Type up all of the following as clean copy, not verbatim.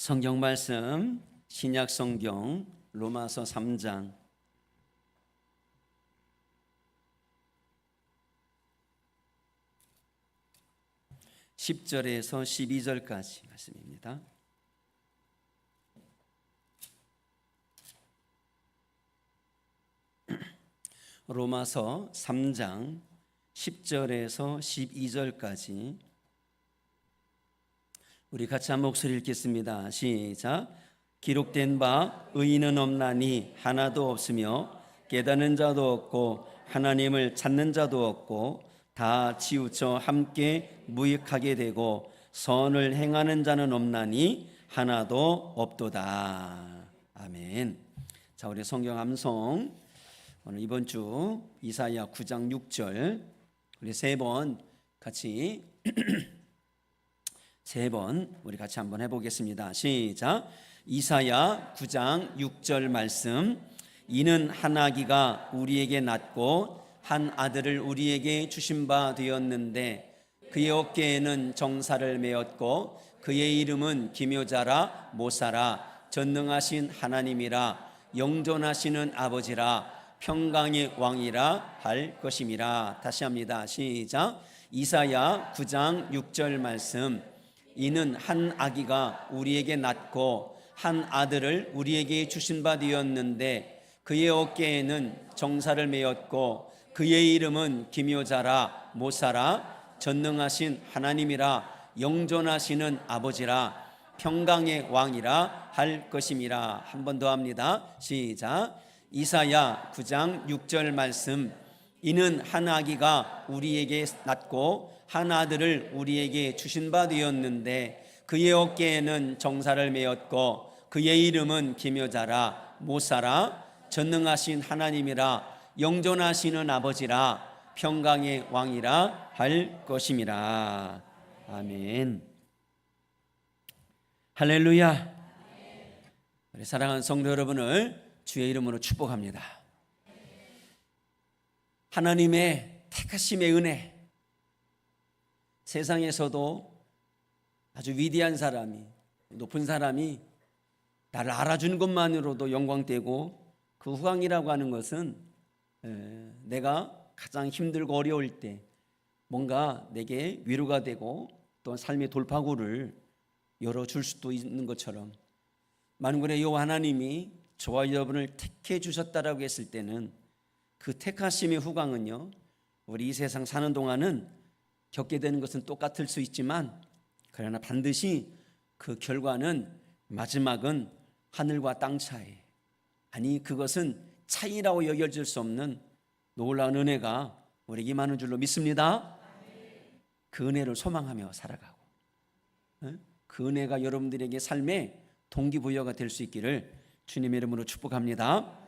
성경 말씀 신약 성경 로마서 3장 10절에서 12절까지 말씀입니다. 로마서 3장 10절에서 12절까지 우리 같이 한 목소리 읽겠습니다. 시작. 기록된 바 의인은 없나니 하나도 없으며 깨닫는 자도 없고 하나님을 찾는 자도 없고 다 치우쳐 함께 무익하게 되고 선을 행하는 자는 없나니 하나도 없도다. 아멘. 자, 우리 성경 암송 오늘 이번 주 이사야 9장 6절 우리 세 번 같이 우리 같이 한번 해보겠습니다. 시작. 이사야 9장 6절 말씀. 이는 한 아기가 우리에게 낳고 한 아들을 우리에게 주신 바 되었는데 그의 어깨에는 정사를 메었고 그의 이름은 기묘자라 모사라 전능하신 하나님이라 영존하시는 아버지라 평강의 왕이라 할 것임이라. 다시 합니다. 시작. 이사야 9장 6절 말씀. 이는 한 아기가 우리에게 낳고 한 아들을 우리에게 주신 바 되었는데 그의 어깨에는 정사를 메었고 그의 이름은 기묘자라 모사라 전능하신 하나님이라 영존하시는 아버지라 평강의 왕이라 할 것임이라. 한 번 더 합니다. 시작. 이사야 9장 6절 말씀. 이는 한 아기가 우리에게 낳고 한 아들을 우리에게 주신 바 되었는데 그의 어깨에는 정사를 메었고 그의 이름은 기묘자라 모사라 전능하신 하나님이라 영존하시는 아버지라 평강의 왕이라 할 것임이라. 아멘. 할렐루야. 우리 사랑하는 성도 여러분을 주의 이름으로 축복합니다. 하나님의 택하심의 은혜, 세상에서도 아주 위대한 사람이, 높은 사람이 나를 알아주는 것만으로도 영광되고 그 후광이라고 하는 것은 내가 가장 힘들고 어려울 때 뭔가 내게 위로가 되고 또 삶의 돌파구를 열어줄 수도 있는 것처럼 만군의 여호와 하나님이 저와 여러분을 택해 주셨다라고 했을 때는 그 택하심의 후광은요, 우리 이 세상 사는 동안은 겪게 되는 것은 똑같을 수 있지만 그러나 반드시 그 결과는 마지막은 하늘과 땅 차이, 아니 그것은 차이라고 여겨질 수 없는 놀라운 은혜가 우리에게 임하는 줄로 믿습니다. 그 은혜를 소망하며 살아가고 그 은혜가 여러분들에게 삶의 동기부여가 될 수 있기를 주님의 이름으로 축복합니다.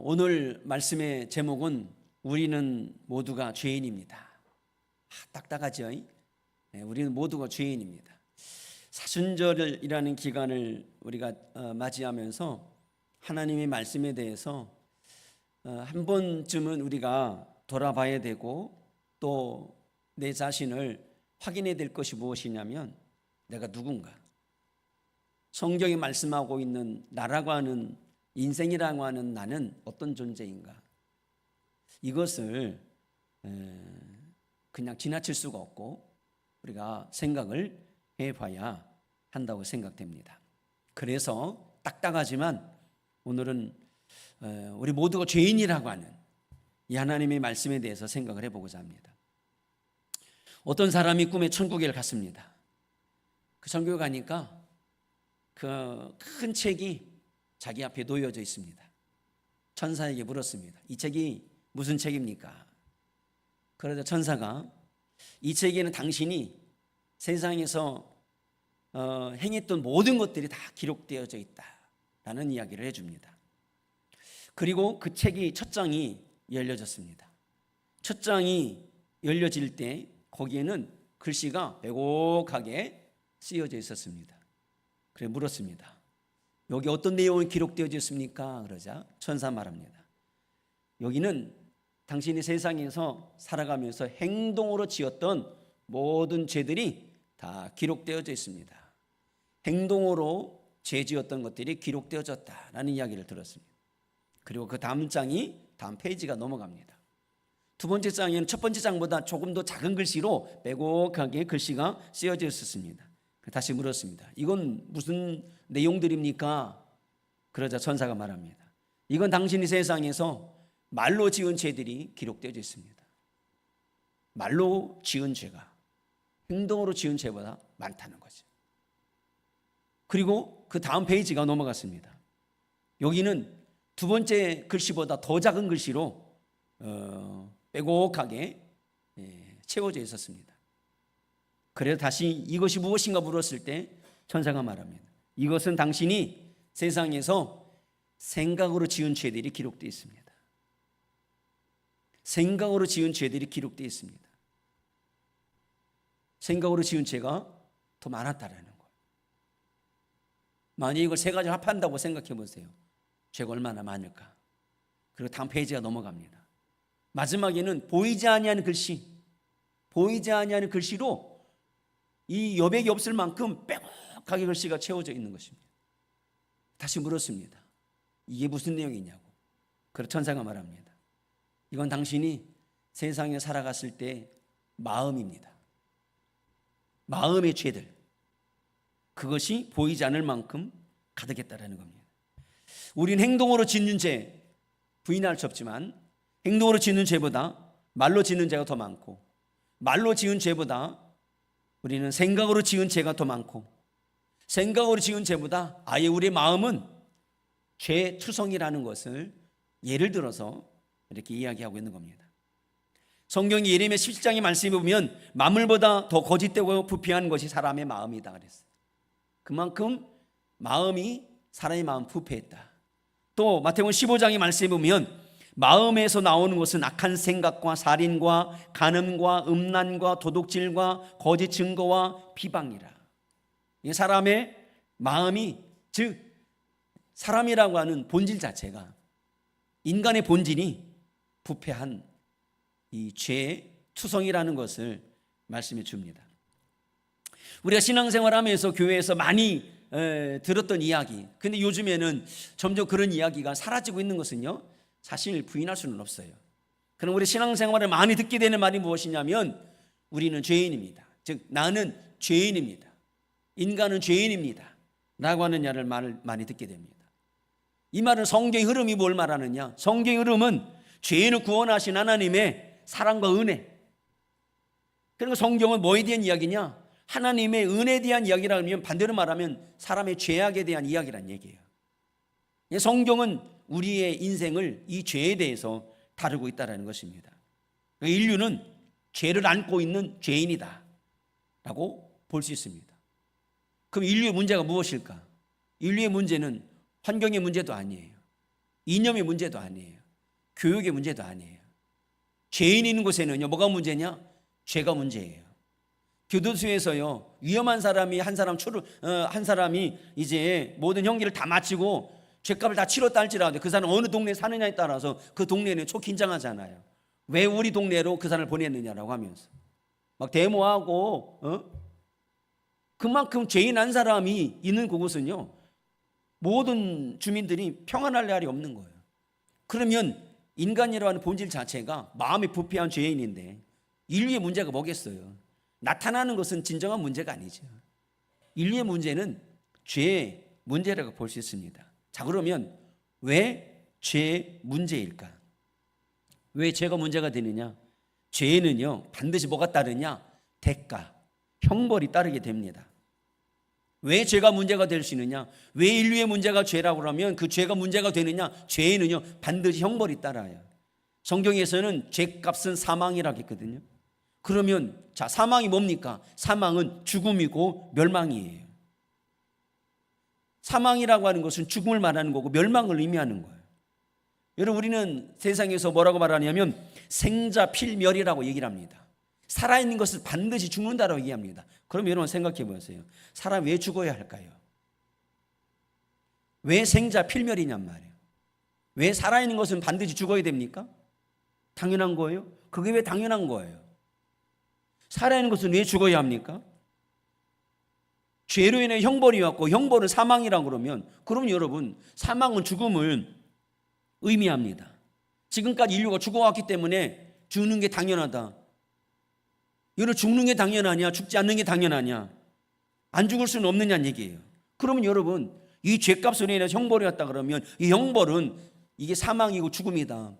오늘 말씀의 제목은 우리는 모두가 죄인입니다. 딱딱하죠? 우리는 모두가 죄인입니다. 사순절이라는 기간을 우리가 맞이하면서 하나님의 말씀에 대해서 한 번쯤은 우리가 돌아봐야 되고 또 내 자신을 확인해야 될 것이 무엇이냐면 내가 누군가, 성경이 말씀하고 있는 나라고 하는 인생이라고 하는 나는 어떤 존재인가, 이것을 그냥 지나칠 수가 없고 우리가 생각을 해봐야 한다고 생각됩니다. 그래서 딱딱하지만 오늘은 우리 모두가 죄인이라고 하는 이 하나님의 말씀에 대해서 생각을 해보고자 합니다. 어떤 사람이 꿈에 천국에 갔습니다. 그 천국에 가니까 그 큰 책이 자기 앞에 놓여져 있습니다. 천사에게 물었습니다. 이 책이 무슨 책입니까? 그러자 천사가 이 책에는 당신이 세상에서 행했던 모든 것들이 다 기록되어져 있다라는 이야기를 해줍니다. 그리고 그 책이 첫 장이 열려졌습니다. 첫 장이 열려질 때 거기에는 글씨가 왜곡하게 쓰여져 있었습니다. 그래 물었습니다. 여기 어떤 내용이 기록되어져 있습니까? 그러자 천사 말합니다. 여기는 당신이 세상에서 살아가면서 행동으로 지었던 모든 죄들이 다 기록되어져 있습니다. 행동으로 죄지었던 것들이 기록되어졌다라는 이야기를 들었습니다. 그리고 그 다음 장이 다음 페이지가 넘어갑니다. 두 번째 장에는 첫 번째 장보다 조금 더 작은 글씨로 빼곡하게 글씨가 쓰여져 있었습니다. 다시 물었습니다. 이건 무슨 내용들입니까? 그러자 천사가 말합니다. 이건 당신이 세상에서 말로 지은 죄들이 기록되어 있습니다. 말로 지은 죄가 행동으로 지은 죄보다 많다는 거죠. 그리고 그 다음 페이지가 넘어갔습니다. 여기는 두 번째 글씨보다 더 작은 글씨로 빼곡하게 채워져 있었습니다. 그래서 다시 이것이 무엇인가 물었을 때 천사가 말합니다. 이것은 당신이 세상에서 생각으로 지은 죄들이 기록되어 있습니다. 생각으로 지은 죄들이 기록되어 있습니다. 생각으로 지은 죄가 더 많았다라는 거예요. 만약 이걸 세 가지 합한다고 생각해 보세요. 죄가 얼마나 많을까? 그리고 다음 페이지가 넘어갑니다. 마지막에는 보이지 아니하는 글씨, 보이지 아니하는 글씨로 이 여백이 없을 만큼 빼곡하게 글씨가 채워져 있는 것입니다. 다시 물었습니다. 이게 무슨 내용이냐고. 그래서 천사가 말합니다. 이건 당신이 세상에 살아갔을 때 마음입니다. 마음의 죄들, 그것이 보이지 않을 만큼 가득했다라는 겁니다. 우린 행동으로 짓는 죄 부인할 수 없지만 행동으로 짓는 죄보다 말로 짓는 죄가 더 많고, 말로 지은 죄보다 우리는 생각으로 지은 죄가 더 많고, 생각으로 지은 죄보다 아예 우리의 마음은 죄투성이라는 것을 예를 들어서 이렇게 이야기하고 있는 겁니다. 성경이 예레미야 17장의 말씀에 보면 만물보다 더 거짓되고 부패한 것이 사람의 마음이다 그랬어요. 그만큼 마음이 사람의 마음 부패했다. 또 마태복음 15장의 말씀에 보면 마음에서 나오는 것은 악한 생각과 살인과 간음과 음란과 도둑질과 거짓 증거와 비방이라. 이 사람의 마음이, 즉 사람이라고 하는 본질 자체가, 인간의 본질이 부패한 이 죄의 투성이라는 것을 말씀해 줍니다. 우리가 신앙생활하면서 교회에서 많이 들었던 이야기, 근데 요즘에는 점점 그런 이야기가 사라지고 있는 것은요, 사실 부인할 수는 없어요. 그럼 우리 신앙생활을 많이 듣게 되는 말이 무엇이냐면 우리는 죄인입니다. 즉 나는 죄인입니다. 인간은 죄인입니다 라고 하는 말을 많이 듣게 됩니다. 이 말은 성경의 흐름이 뭘 말하느냐? 성경의 흐름은 죄인을 구원하신 하나님의 사랑과 은혜. 그리고 성경은 뭐에 대한 이야기냐? 하나님의 은혜에 대한 이야기라 하면 반대로 말하면 사람의 죄악에 대한 이야기란 얘기예요. 성경은 우리의 인생을 이 죄에 대해서 다루고 있다는 것입니다. 인류는 죄를 안고 있는 죄인이다 라고 볼 수 있습니다. 그럼 인류의 문제가 무엇일까? 인류의 문제는 환경의 문제도 아니에요. 이념의 문제도 아니에요. 교육의 문제도 아니에요. 죄인이 있는 곳에는요, 뭐가 문제냐? 죄가 문제예요. 교도소에서요, 위험한 사람이 한 사람이 이제 모든 형기를 다 마치고 죄값을 다 치렀다 할지라도 그 사람 어느 동네에 사느냐에 따라서 그 동네는 초긴장하잖아요. 왜 우리 동네로 그 사람을 보냈느냐라고 하면서 막 데모하고 그만큼 죄인 한 사람이 있는 그곳은요, 모든 주민들이 평안할 날이 없는 거예요. 그러면 인간이라고 하는 본질 자체가 마음이 부패한 죄인인데 인류의 문제가 뭐겠어요? 나타나는 것은 진정한 문제가 아니죠. 인류의 문제는 죄의 문제라고 볼 수 있습니다. 자, 그러면 왜 죄의 문제일까? 왜 죄가 문제가 되느냐? 죄는요, 반드시 뭐가 따르냐? 대가, 형벌이 따르게 됩니다. 왜 죄가 문제가 될 수 있느냐? 왜 인류의 문제가 죄라고 그러면 그 죄가 문제가 되느냐? 죄에는요, 반드시 형벌이 따라요. 성경에서는 죄값은 사망이라고 했거든요. 그러면 자, 사망이 뭡니까? 사망은 죽음이고 멸망이에요. 사망이라고 하는 것은 죽음을 말하는 거고 멸망을 의미하는 거예요. 여러분, 우리는 세상에서 뭐라고 말하냐면 생자필멸이라고 얘기를 합니다. 살아있는 것을 반드시 죽는다라고 얘기합니다. 그럼 여러분 생각해 보세요. 사람 왜 죽어야 할까요? 왜 생자필멸이냔 말이에요. 왜 살아있는 것은 반드시 죽어야 됩니까? 당연한 거예요? 그게 왜 당연한 거예요? 살아있는 것은 왜 죽어야 합니까? 죄로 인해 형벌이 왔고 형벌은 사망이라고 그러면 여러분 사망은 죽음을 의미합니다. 지금까지 인류가 죽어왔기 때문에 죽는 게 당연하다. 여러분 죽는 게 당연하냐? 죽지 않는 게 당연하냐? 안 죽을 수는 없느냐는 얘기예요. 그러면 여러분 이 죄값으로 인해 형벌이 왔다 그러면 이 형벌은 이게 사망이고 죽음이다.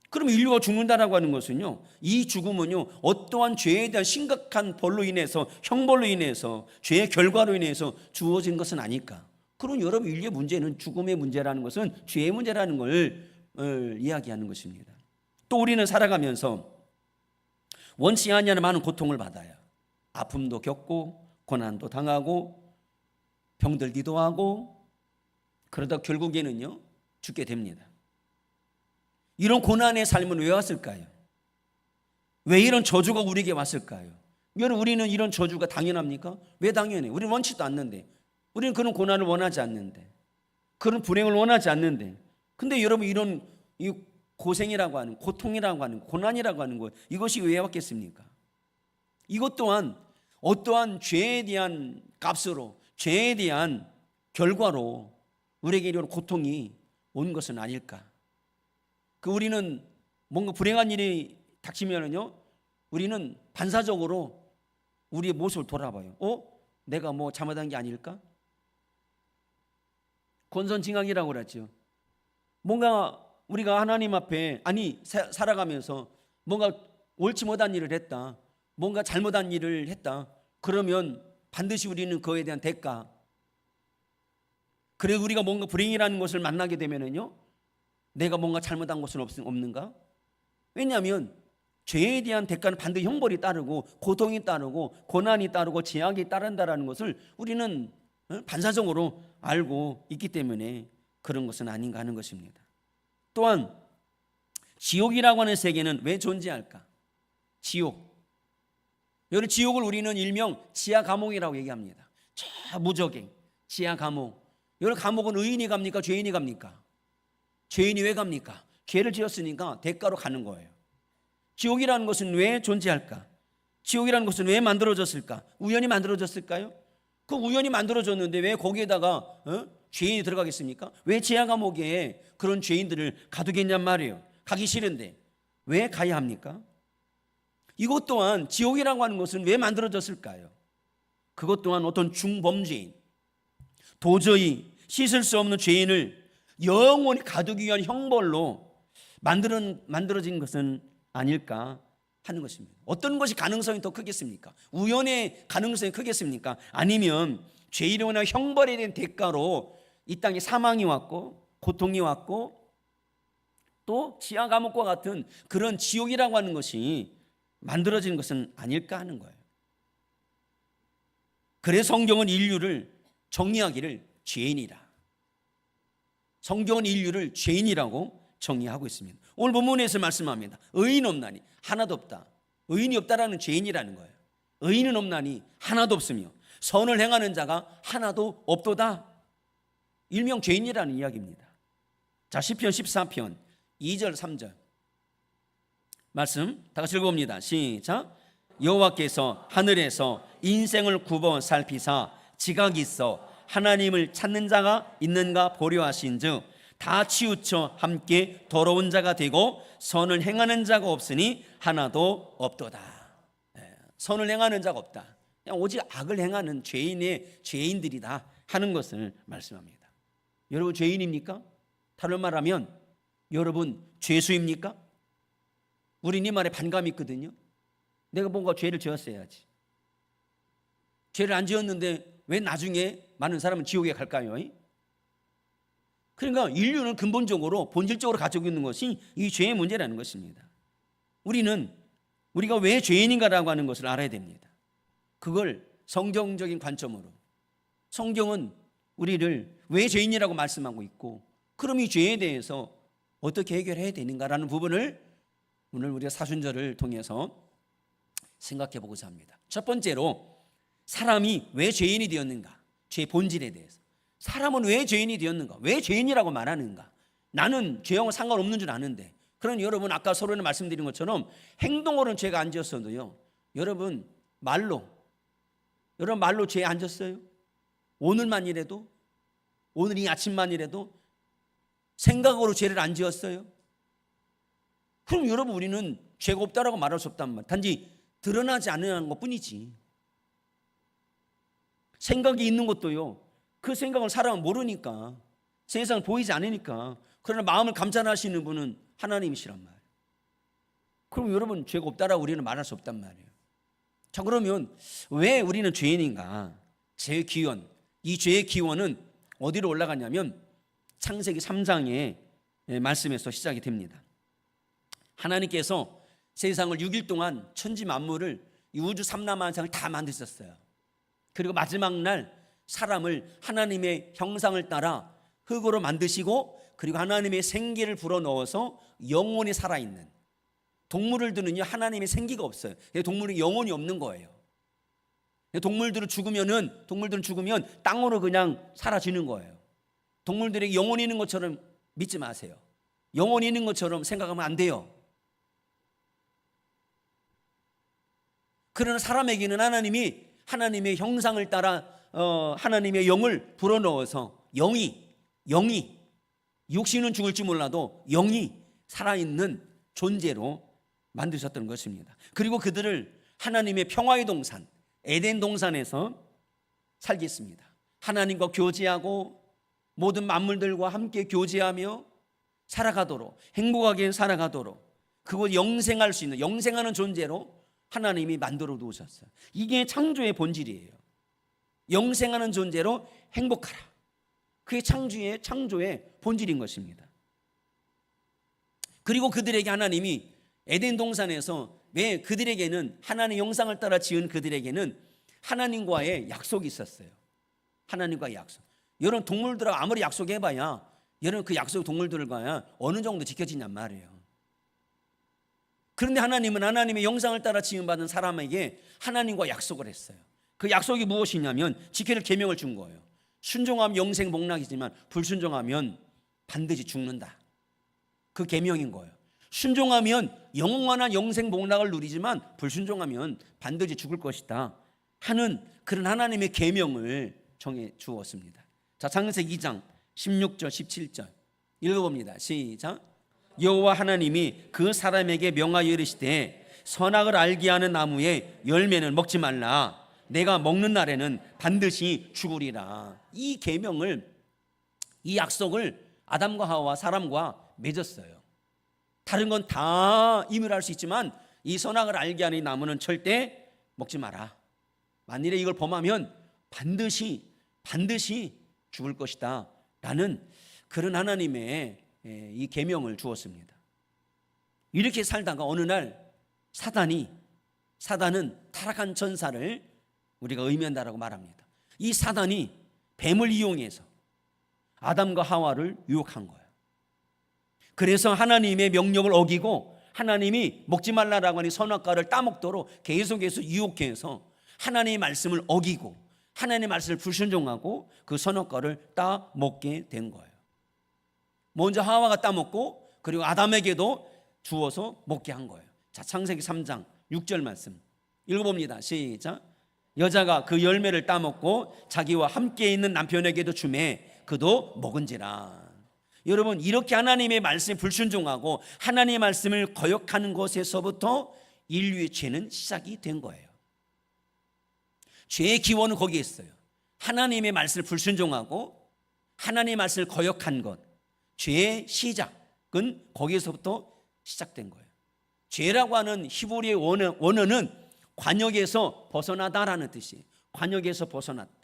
그럼 인류가 죽는다라고 하는 것은요, 이 죽음은요 어떠한 죄에 대한 심각한 벌로 인해서 형벌로 인해서 죄의 결과로 인해서 주어진 것은 아닐까. 그럼 여러분 인류의 문제는 죽음의 문제라는 것은 죄의 문제라는 걸 이야기하는 것입니다. 또 우리는 살아가면서 원치 않냐는 많은 고통을 받아요. 아픔도 겪고 고난도 당하고 병들기도 하고 그러다 결국에는요 죽게 됩니다. 이런 고난의 삶은 왜 왔을까요? 왜 이런 저주가 우리에게 왔을까요? 여러분 우리는 이런 저주가 당연합니까? 왜 당연해? 우리는 원치도 않는데, 우리는 그런 고난을 원하지 않는데, 그런 불행을 원하지 않는데, 근데 여러분 이런 이 고생이라고 하는, 고통이라고 하는, 고난이라고 하는 것, 이것이 왜 왔겠습니까? 이것 또한 어떠한 죄에 대한 값으로, 죄에 대한 결과로 우리에게 이런 고통이 온 것은 아닐까? 우리는 뭔가 불행한 일이 닥치면은요, 우리는 반사적으로 우리의 모습을 돌아봐요. 내가 뭐 잘못한 게 아닐까? 권선징악이라고 그랬죠. 뭔가 우리가 하나님 앞에 살아가면서 뭔가 옳지 못한 일을 했다, 뭔가 잘못한 일을 했다, 그러면 반드시 우리는 그에 대한 대가, 그래 우리가 뭔가 불행이라는 것을 만나게 되면은요, 내가 뭔가 잘못한 것은 없는가? 왜냐하면 죄에 대한 대가는 반드시 형벌이 따르고 고통이 따르고 고난이 따르고 재앙이 따른다라는 것을 우리는 반사적으로 알고 있기 때문에 그런 것은 아닌가 하는 것입니다. 또한 지옥이라고 하는 세계는 왜 존재할까? 지옥. 여러분 지옥을 우리는 일명 지하 감옥이라고 얘기합니다. 저 무적행, 지하 감옥. 여러분 감옥은 의인이 갑니까? 죄인이 갑니까? 죄인이 왜 갑니까? 죄를 지었으니까 대가로 가는 거예요. 지옥이라는 것은 왜 존재할까? 지옥이라는 것은 왜 만들어졌을까? 우연히 만들어졌을까요? 그 우연히 만들어졌는데 왜 거기에다가 죄인이 들어가겠습니까? 왜 지하 감옥에 그런 죄인들을 가두겠냔 말이에요. 가기 싫은데 왜 가야 합니까? 이것 또한 지옥이라고 하는 것은 왜 만들어졌을까요? 그것 또한 어떤 중범죄인, 도저히 씻을 수 없는 죄인을 영원히 가두기 위한 형벌로 만들어진 것은 아닐까 하는 것입니다. 어떤 것이 가능성이 더 크겠습니까? 우연의 가능성이 크겠습니까? 아니면 죄인으로 인한 형벌에 대한 대가로 이 땅에 사망이 왔고 고통이 왔고 또 지하 감옥과 같은 그런 지옥이라고 하는 것이 만들어진 것은 아닐까 하는 거예요. 그래서 성경은 인류를 정의하기를 죄인이라, 성경은 인류를 죄인이라고 정의하고 있습니다. 오늘 본문에서 말씀합니다. 의인 없나니 하나도 없다. 의인이 없다라는 죄인이라는 거예요. 의인은 없나니 하나도 없으며 선을 행하는 자가 하나도 없도다. 일명 죄인이라는 이야기입니다. 자, 시편 14편 2절 3절 말씀 다 같이 읽어봅니다. 시작. 여호와께서 하늘에서 인생을 굽어 살피사 지각이 있어 하나님을 찾는 자가 있는가 보려 하신즉 다 치우쳐 함께 더러운 자가 되고 선을 행하는 자가 없으니 하나도 없도다. 선을 행하는 자가 없다. 그냥 오직 악을 행하는 죄인들이다 하는 것을 말씀합니다. 여러분 죄인입니까? 다른 말하면 여러분 죄수입니까? 우린 이 말에 반감이 있거든요. 내가 뭔가 죄를 지었어야지. 죄를 안 지었는데 왜 나중에 많은 사람은 지옥에 갈까요? 그러니까 인류는 근본적으로 본질적으로 가지고 있는 것이 이 죄의 문제라는 것입니다. 우리가 왜 죄인인가라고 하는 것을 알아야 됩니다. 그걸 성경적인 관점으로, 성경은 우리를 왜 죄인이라고 말씀하고 있고 그럼 이 죄에 대해서 어떻게 해결해야 되는가라는 부분을 오늘 우리가 사순절을 통해서 생각해 보고자 합니다. 첫 번째로 사람이 왜 죄인이 되었는가, 죄의 본질에 대해서. 사람은 왜 죄인이 되었는가, 왜 죄인이라고 말하는가. 나는 죄형은 상관없는 줄 아는데, 그런 여러분 아까 서론에 말씀드린 것처럼 행동으로는 죄가 안 지었어도요, 여러분 말로 죄 안 졌어요? 오늘만이라도, 오늘 이 아침만이라도 생각으로 죄를 안 지었어요? 그럼 여러분, 우리는 죄가 없다라고 말할 수 없단 말이에요. 단지 드러나지 않는 것뿐이지. 생각이 있는 것도요, 그 생각을 사람은 모르니까, 세상을 보이지 않으니까. 그러나 마음을 감찰하시는 분은 하나님이시란 말이에요. 그럼 여러분, 죄가 없다라고 우리는 말할 수 없단 말이에요. 자, 그러면 왜 우리는 죄인인가? 죄의 기원, 이 죄의 기원은 어디로 올라가냐면 창세기 3장의 말씀에서 시작이 됩니다. 하나님께서 세상을 6일 동안 천지 만물을, 이 우주 삼라만상을 다 만드셨어요. 그리고 마지막 날 사람을 하나님의 형상을 따라 흙으로 만드시고, 그리고 하나님의 생기를 불어넣어서 영원히 살아있는, 동물들은요 하나님의 생기가 없어요. 동물은 영혼이 없는 거예요. 동물들은 죽으면 땅으로 그냥 사라지는 거예요. 동물들에게 영혼이 있는 것처럼 믿지 마세요. 영혼이 있는 것처럼 생각하면 안 돼요. 그러나 사람에게는 하나님이 하나님의 형상을 따라 하나님의 영을 불어넣어서 영이 육신은 죽을지 몰라도 영이 살아있는 존재로 만드셨던 것입니다. 그리고 그들을 하나님의 평화의 동산, 에덴 동산에서 살게 했습니다. 하나님과 교제하고 모든 만물들과 함께 교제하며 살아가도록, 행복하게 살아가도록, 그곳 영생할 수 있는, 영생하는 존재로 하나님이 만들어 두셨어요. 이게 창조의 본질이에요. 영생하는 존재로 행복하라. 그게 창조의 본질인 것입니다. 그리고 그들에게 하나님이 에덴 동산에서, 왜 그들에게는, 하나님의 영상을 따라 지은 그들에게는 하나님과의 약속이 있었어요. 하나님과의 약속. 여러분, 동물들하고 아무리 약속해봐야, 여러분 그 약속 동물들과 어느 정도 지켜지냔 말이에요. 그런데 하나님은 하나님의 영상을 따라 지음받은 사람에게 하나님과 약속을 했어요. 그 약속이 무엇이냐면 지켜야 할 계명을 준 거예요. 순종하면 영생 복락이지만 불순종하면 반드시 죽는다. 그 계명인 거예요. 순종하면 영원한 영생 복락을 누리지만 불순종하면 반드시 죽을 것이다 하는 그런 하나님의 계명을 정해 주었습니다. 자, 창세기 2장 16절 17절 읽어봅니다. 시작. 여호와 하나님이 그 사람에게 명하여 이르시되 선악을 알게 하는 나무의 열매는 먹지 말라. 내가 먹는 날에는 반드시 죽으리라. 이 계명을, 이 약속을 아담과 하와 사람과 맺었어요. 다른 건 다 임의할 수 있지만 이 선악을 알게 하는 나무는 절대 먹지 마라. 만일에 이걸 범하면 반드시 죽을 것이다 라는 그런 하나님의 이 계명을 주었습니다. 이렇게 살다가 어느 날 사단은 타락한 전사를 우리가 의미한다라고 말합니다. 이 사단이 뱀을 이용해서 아담과 하와를 유혹한 거예요. 그래서 하나님의 명령을 어기고 하나님이 먹지 말라라고 하는 선악과를 따먹도록 계속해서 유혹해서 하나님의 말씀을 어기고 하나님의 말씀을 불순종하고 그 선악과를 따먹게 된 거예요. 먼저 하와가 따먹고 그리고 아담에게도 주어서 먹게 한 거예요. 자, 창세기 3장 6절 말씀 읽어봅니다. 시작. 여자가 그 열매를 따먹고 자기와 함께 있는 남편에게도 주매 그도 먹은지라. 여러분, 이렇게 하나님의 말씀에 불순종하고 하나님의 말씀을 거역하는 것에서부터 인류의 죄는 시작이 된 거예요. 죄의 기원은 거기에 있어요. 하나님의 말씀을 불순종하고 하나님의 말씀을 거역한 것, 죄의 시작은 거기에서부터 시작된 거예요. 죄라고 하는 히브리의 원어는 관역에서 벗어나다라는 뜻이에요. 관역에서 벗어났다.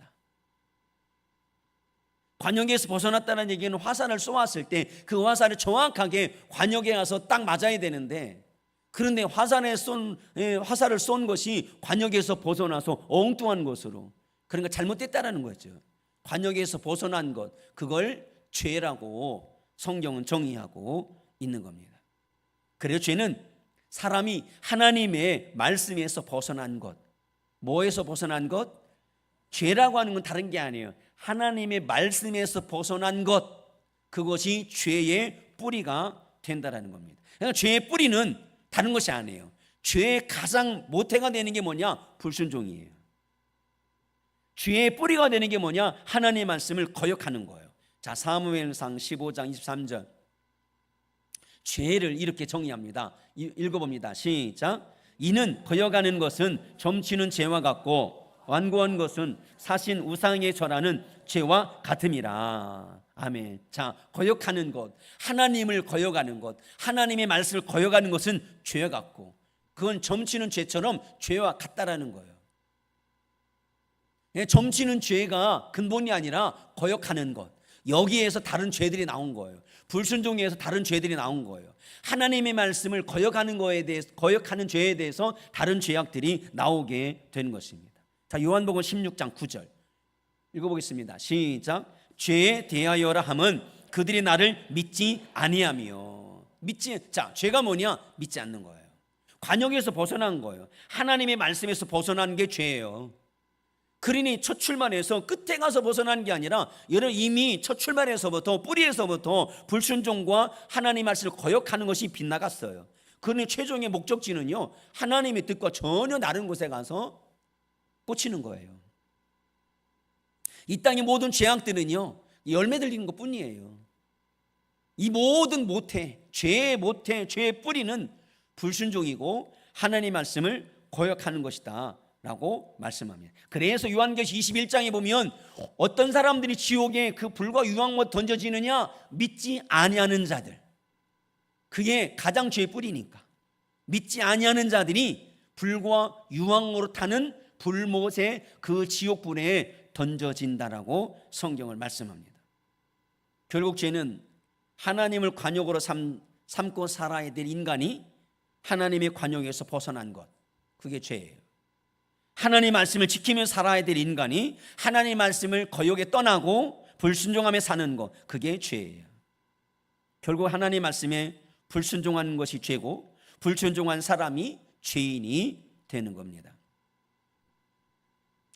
관역에서 벗어났다는 얘기는 화살을 쏘았을 때 그 화살이 정확하게 관역에 가서 딱 맞아야 되는데, 그런데 화살을 쏜 것이 관역에서 벗어나서 엉뚱한 것으로, 그러니까 잘못됐다라는 거죠. 관역에서 벗어난 것, 그걸 죄라고 성경은 정의하고 있는 겁니다. 그래서 죄는 사람이 하나님의 말씀에서 벗어난 것, 뭐에서 벗어난 것? 죄라고 하는 건 다른 게 아니에요. 하나님의 말씀에서 벗어난 것, 그것이 죄의 뿌리가 된다라는 겁니다. 그러니까 죄의 뿌리는 다른 것이 아니에요. 죄의 가장 모태가 되는 게 뭐냐? 불순종이에요. 죄의 뿌리가 되는 게 뭐냐? 하나님의 말씀을 거역하는 거예요. 자, 사무엘상 15장 23절. 죄를 이렇게 정의합니다. 읽어봅니다. 시작. 이는 거역하는 것은 점치는 죄와 같고 완고한 것은 사신 우상에 절하는 죄와 같음이라. 아멘. 자, 거역하는 것, 하나님을 거역하는 것, 하나님의 말씀을 거역하는 것은 죄와 같고 그건 점치는 죄처럼 죄와 같다라는 거예요. 점치는 죄가 근본이 아니라 거역하는 것, 여기에서 다른 죄들이 나온 거예요. 불순종에서 다른 죄들이 나온 거예요. 하나님의 말씀을 거역하는 거에 대해서, 거역하는 죄에 대해서 다른 죄악들이 나오게 되는 것입니다. 자, 요한복음 16장 9절 읽어보겠습니다. 시작. 죄에 대하여라 함은 그들이 나를 믿지 아니하며. 자, 죄가 뭐냐? 믿지 않는 거예요. 관역에서 벗어난 거예요. 하나님의 말씀에서 벗어난 게 죄예요. 그러니 첫 출발에서 끝에 가서 벗어난 게 아니라 여러분 이미 첫 출발에서부터 뿌리에서부터 불순종과 하나님 말씀을 거역하는 것이 빗나갔어요. 그러니 최종의 목적지는요, 하나님의 뜻과 전혀 다른 곳에 가서 꽂히는 거예요. 이 땅의 모든 죄악들은요, 열매 들리는 것 뿐이에요. 이 모든 죄의 죄의 뿌리는 불순종이고 하나님 말씀을 거역하는 것이다 라고 말씀합니다. 그래서 요한계시 21장에 보면 어떤 사람들이 지옥에 그 불과 유황못 던져지느냐? 믿지 아니하는 자들. 그게 가장 죄의 뿌리니까. 믿지 아니하는 자들이 불과 유황으로 타는 불못의 그 지옥불에 던져진다라고 성경을 말씀합니다. 결국 죄는 하나님을 관역으로 삼고 살아야 될 인간이 하나님의 관역에서 벗어난 것, 그게 죄예요. 하나님 말씀을 지키며 살아야 될 인간이 하나님 말씀을 거역에 떠나고 불순종하며 사는 것, 그게 죄예요. 결국 하나님 말씀에 불순종하는 것이 죄고 불순종한 사람이 죄인이 되는 겁니다.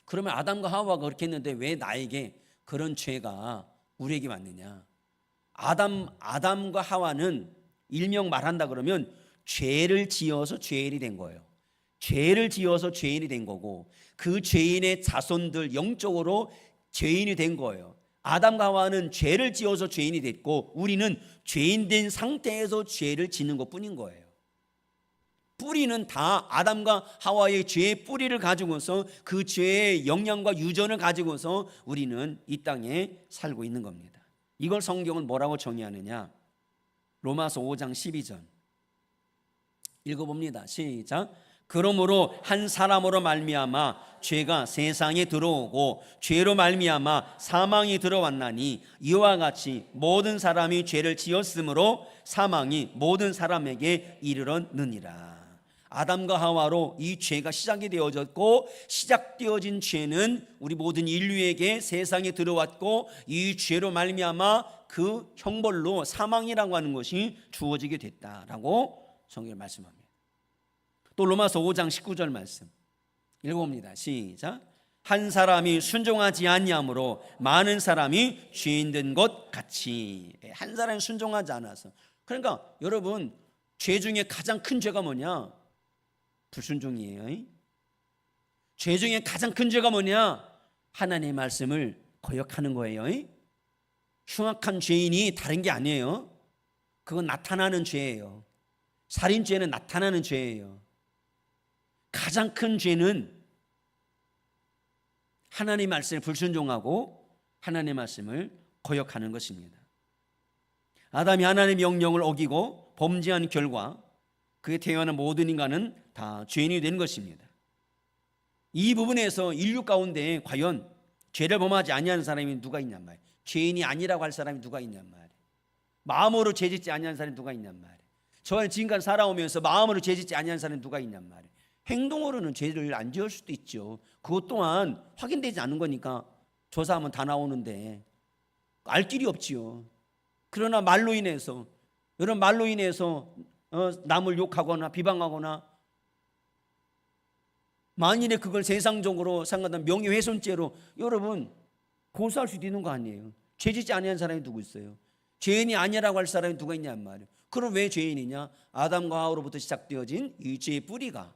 그러면 아담과 하와가 그렇게 했는데 왜 나에게 그런 죄가 우리에게 왔느냐? 아담과 하와는 일명 말한다 그러면 죄를 지어서 죄인이 된 거예요. 죄를 지어서 죄인이 된 거고 그 죄인의 자손들 영적으로 죄인이 된 거예요. 아담과 하와는 죄를 지어서 죄인이 됐고 우리는 죄인 된 상태에서 죄를 짓는 것뿐인 거예요. 뿌리는 다 아담과 하와의 죄의 뿌리를 가지고서 그 죄의 영향과 유전을 가지고서 우리는 이 땅에 살고 있는 겁니다. 이걸 성경은 뭐라고 정의하느냐? 로마서 5장 12절 읽어봅니다. 시작. 그러므로 한 사람으로 말미암아 죄가 세상에 들어오고 죄로 말미암아 사망이 들어왔나니 이와 같이 모든 사람이 죄를 지었으므로 사망이 모든 사람에게 이르렀느니라. 아담과 하와로 이 죄가 시작이 되어졌고 시작되어진 죄는 우리 모든 인류에게 세상에 들어왔고 이 죄로 말미암아 그 형벌로 사망이라고 하는 것이 주어지게 됐다라고 성경이 말씀합니다. 또 로마서 5장 19절 말씀 읽어봅니다. 시작. 한 사람이 순종하지 아니함으로 많은 사람이 죄인 된 것 같이. 한 사람이 순종하지 않아서. 그러니까 여러분 죄 중에 가장 큰 죄가 뭐냐? 불순종이에요. 죄 중에 가장 큰 죄가 뭐냐? 하나님의 말씀을 거역하는 거예요. 흉악한 죄인이 다른 게 아니에요. 그건 나타나는 죄예요. 살인죄는 나타나는 죄예요. 가장 큰 죄는 하나님의 말씀에 불순종하고 하나님의 말씀을 거역하는 것입니다. 아담이 하나님의 명령을 어기고 범죄한 결과 그에 태어난 모든 인간은 다 죄인이 된 것입니다. 이 부분에서 인류 가운데 과연 죄를 범하지 아니하는 사람이 누가 있냔 말이에요. 죄인이 아니라고 할 사람이 누가 있냔 말이에요. 마음으로 죄짓지 아니하는 사람이 누가 있냔 말이에요. 저는 지금까지 살아오면서 마음으로 죄짓지 아니하는 사람이 누가 있냔 말이에요. 행동으로는 죄를 안 지을 수도 있죠. 그것 또한 확인되지 않는 거니까 조사하면 다 나오는데 알 길이 없지요. 그러나 말로 인해서 여러분 말로 인해서 남을 욕하거나 비방하거나 만일에 그걸 세상적으로 상관한 명예훼손죄로 여러분 고소할 수도 있는 거 아니에요. 죄짓지 아니한 사람이 누구 있어요? 죄인이 아니라고 할 사람이 누가 있냔 말이에요. 그럼 왜 죄인이냐? 아담과 하와로부터 시작되어진 이 죄의 뿌리가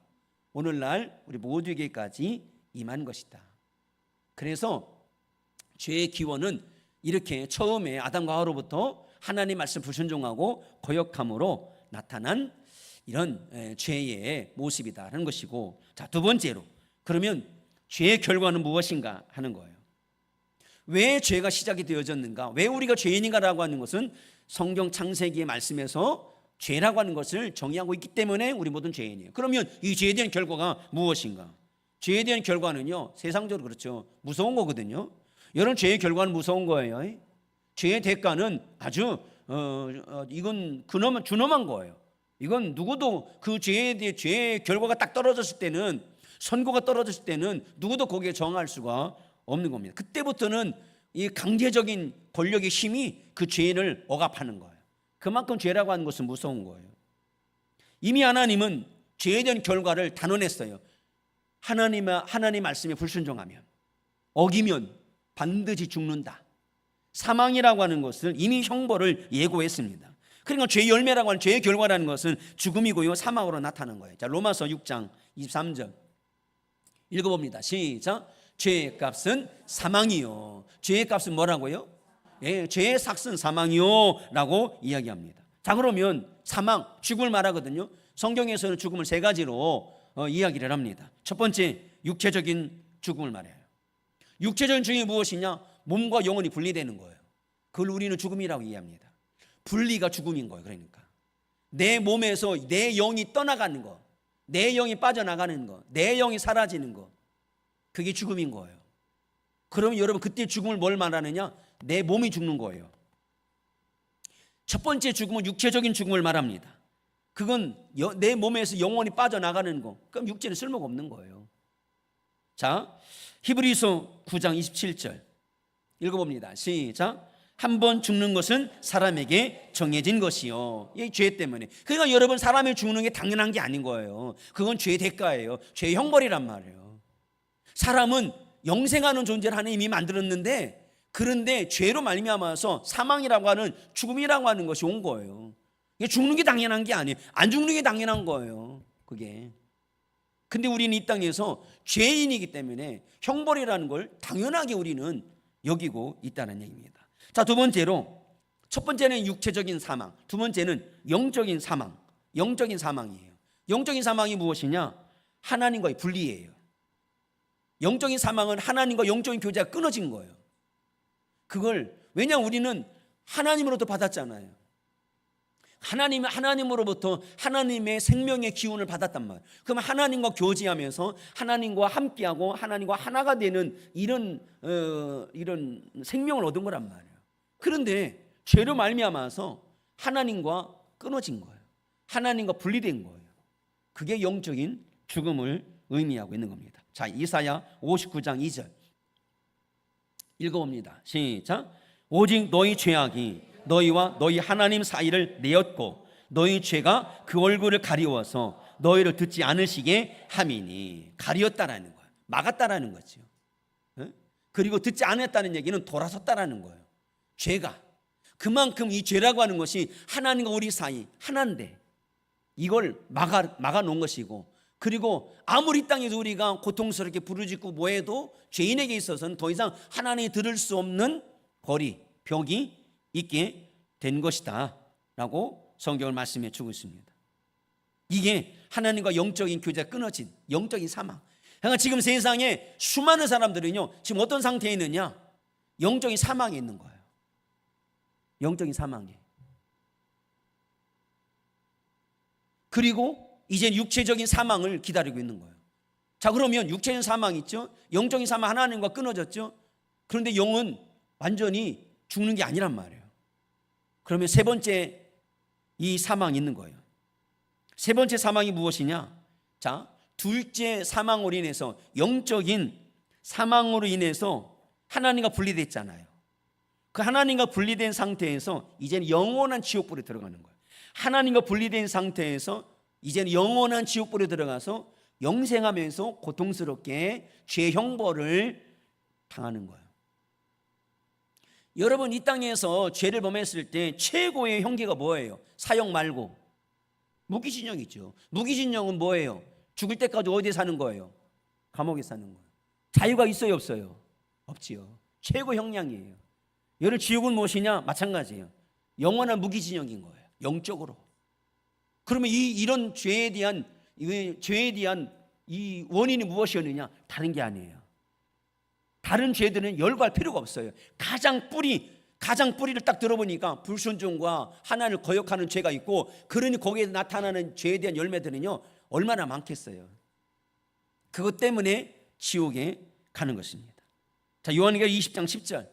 오늘날 우리 모두에게까지 임한 것이다. 그래서 죄의 기원은 이렇게 처음에 아담과 하와로부터 하나님 말씀 불순종하고 거역함으로 나타난 이런 죄의 모습이다라는 것이고, 자, 두 번째로 그러면 죄의 결과는 무엇인가 하는 거예요. 왜 죄가 시작이 되어졌는가? 왜 우리가 죄인인가라고 하는 것은 성경 창세기의 말씀에서 죄라고 하는 것을 정의하고 있기 때문에 우리 모든 죄인이에요. 그러면 이 죄에 대한 결과가 무엇인가? 죄에 대한 결과는요, 세상적으로 그렇죠, 무서운 거거든요. 여러분, 죄의 결과는 무서운 거예요. 죄의 대가는 아주 이건 준엄한 거예요. 이건 누구도 그 죄에 대해 죄의 결과가 딱 떨어졌을 때는, 선고가 떨어졌을 때는 누구도 거기에 저항할 수가 없는 겁니다. 그때부터는 이 강제적인 권력의 힘이 그 죄인을 억압하는 거예요. 그만큼 죄라고 하는 것은 무서운 거예요. 이미 하나님은 죄에 대한 결과를 단언했어요. 하나님 말씀에 불순종하면, 어기면 반드시 죽는다. 사망이라고 하는 것을 이미 형벌을 예고했습니다. 그러니까 죄의 열매라고 하는 죄의 결과라는 것은 죽음이고요, 사망으로 나타나는 거예요. 자, 로마서 6장 23절 읽어봅니다. 시작. 죄의 값은 사망이요. 죄의 값은 뭐라고요? 예, 죄의 삭은 사망이요 라고 이야기합니다. 자, 그러면 사망, 죽음을 말하거든요. 성경에서는 죽음을 세 가지로 이야기를 합니다. 첫 번째, 육체적인 죽음을 말해요. 육체적인 죽음이 무엇이냐? 몸과 영혼이 분리되는 거예요. 그걸 우리는 죽음이라고 이해합니다. 분리가 죽음인 거예요. 그러니까 내 몸에서 내 영이 떠나가는 거, 내 영이 빠져나가는 거, 내 영이 사라지는 거, 그게 죽음인 거예요. 그러면 여러분, 그때 죽음을 뭘 말하느냐? 내 몸이 죽는 거예요. 첫 번째 죽음은 육체적인 죽음을 말합니다. 그건 내 몸에서 영혼이 빠져나가는 거. 그럼 육체는 쓸모가 없는 거예요. 자, 히브리서 9장 27절 읽어봅니다. 시작. 한 번 죽는 것은 사람에게 정해진 것이요. 이 죄 때문에. 그러니까 여러분, 사람이 죽는 게 당연한 게 아닌 거예요. 그건 죄의 대가예요. 죄의 형벌이란 말이에요. 사람은 영생하는 존재를 하나님이 만들었는데, 그런데 죄로 말미암아서 사망이라고 하는, 죽음이라고 하는 것이 온 거예요. 이게 죽는 게 당연한 게 아니에요. 안 죽는 게 당연한 거예요, 그게. 근데 우리는 이 땅에서 죄인이기 때문에 형벌이라는 걸 당연하게 우리는 여기고 있다는 얘기입니다. 자, 두 번째로, 첫 번째는 육체적인 사망, 두 번째는 영적인 사망. 영적인 사망이에요. 영적인 사망이 무엇이냐? 하나님과의 분리예요. 영적인 사망은 하나님과 영적인 교제가 끊어진 거예요. 그걸, 왜냐하면 우리는 하나님으로부터 받았잖아요. 하나님으로부터 하나님의 생명의 기운을 받았단 말이에요. 그럼 하나님과 교제하면서 하나님과 함께하고 하나님과 하나가 되는 이런 생명을 얻은 거란 말이에요. 그런데 죄로 말미암아서 하나님과 끊어진 거예요. 하나님과 분리된 거예요. 그게 영적인 죽음을 의미하고 있는 겁니다. 자, 이사야 59장 2절 읽어봅니다. 시작. 오직 너희 죄악이 너희와 너희 하나님 사이를 내었고 너희 죄가 그 얼굴을 가리워서 너희를 듣지 않으시게 함이니. 가리웠다라는 거예요. 막았다라는 거죠. 그리고 듣지 않았다는 얘기는 돌아섰다라는 거예요. 죄가, 그만큼 이 죄라고 하는 것이 하나님과 우리 사이 하나인데 이걸 막아 놓은 것이고, 그리고 아무리 땅에서 우리가 고통스럽게 부르짖고 뭐해도 죄인에게 있어서는 더 이상 하나님이 들을 수 없는 벌이, 벽이 있게 된 것이다 라고 성경을 말씀해 주고 있습니다. 이게 하나님과 영적인 교제가 끊어진 영적인 사망. 그러니까 지금 세상에 수많은 사람들은요, 지금 어떤 상태에 있느냐? 영적인 사망에 있는 거예요. 영적인 사망에. 그리고 이제 육체적인 사망을 기다리고 있는 거예요. 자, 그러면 육체적인 사망 있죠? 영적인 사망, 하나님과 끊어졌죠? 그런데 영은 완전히 죽는 게 아니란 말이에요. 그러면 세 번째 이 사망이 있는 거예요. 세 번째 사망이 무엇이냐? 자, 둘째 사망으로 인해서, 영적인 사망으로 인해서 하나님과 분리됐잖아요. 그 하나님과 분리된 상태에서 이제는 영원한 지옥불에 들어가는 거예요. 하나님과 분리된 상태에서 이제는 영원한 지옥불에 들어가서 영생하면서 고통스럽게 죄 형벌을 당하는 거예요. 여러분, 이 땅에서 죄를 범했을 때 최고의 형기가 뭐예요? 사형 말고 무기징역이죠. 무기징역은 뭐예요? 죽을 때까지 어디에 사는 거예요? 감옥에 사는 거예요. 자유가 있어요, 없어요? 없지요. 최고 형량이에요. 여러 지옥은 무엇이냐? 마찬가지예요. 영원한 무기징역인 거예요. 영적으로. 그러면 이런 죄에 대한 이 원인이 무엇이었느냐? 다른 게 아니에요. 다른 죄들은 열거할 필요가 없어요. 가장 뿌리를 딱 들어보니까 불순종과 하나님을 거역하는 죄가 있고, 그러니 거기에 나타나는 죄에 대한 열매들은요 얼마나 많겠어요. 그것 때문에 지옥에 가는 것입니다. 자, 요한계시록 20장 10절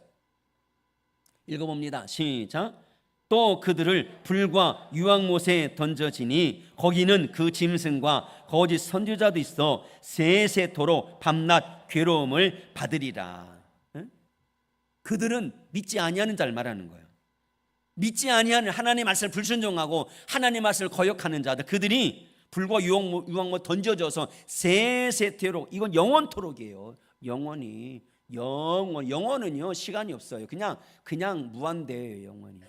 읽어봅니다. 시작. 또 그들을 불과 유황못에 던져지니 거기는 그 짐승과 거짓 선지자도 있어 세세토록 밤낮 괴로움을 받으리라. 그들은 믿지 아니하는 자를 말하는 거예요. 믿지 아니하는, 하나님의 말씀을 불순종하고 하나님의 말씀을 거역하는 자들, 그들이 불과 유황못 던져져서 세세토록, 이건 영원토록이에요. 영원은요 시간이 없어요. 그냥 무한대예요. 영원히.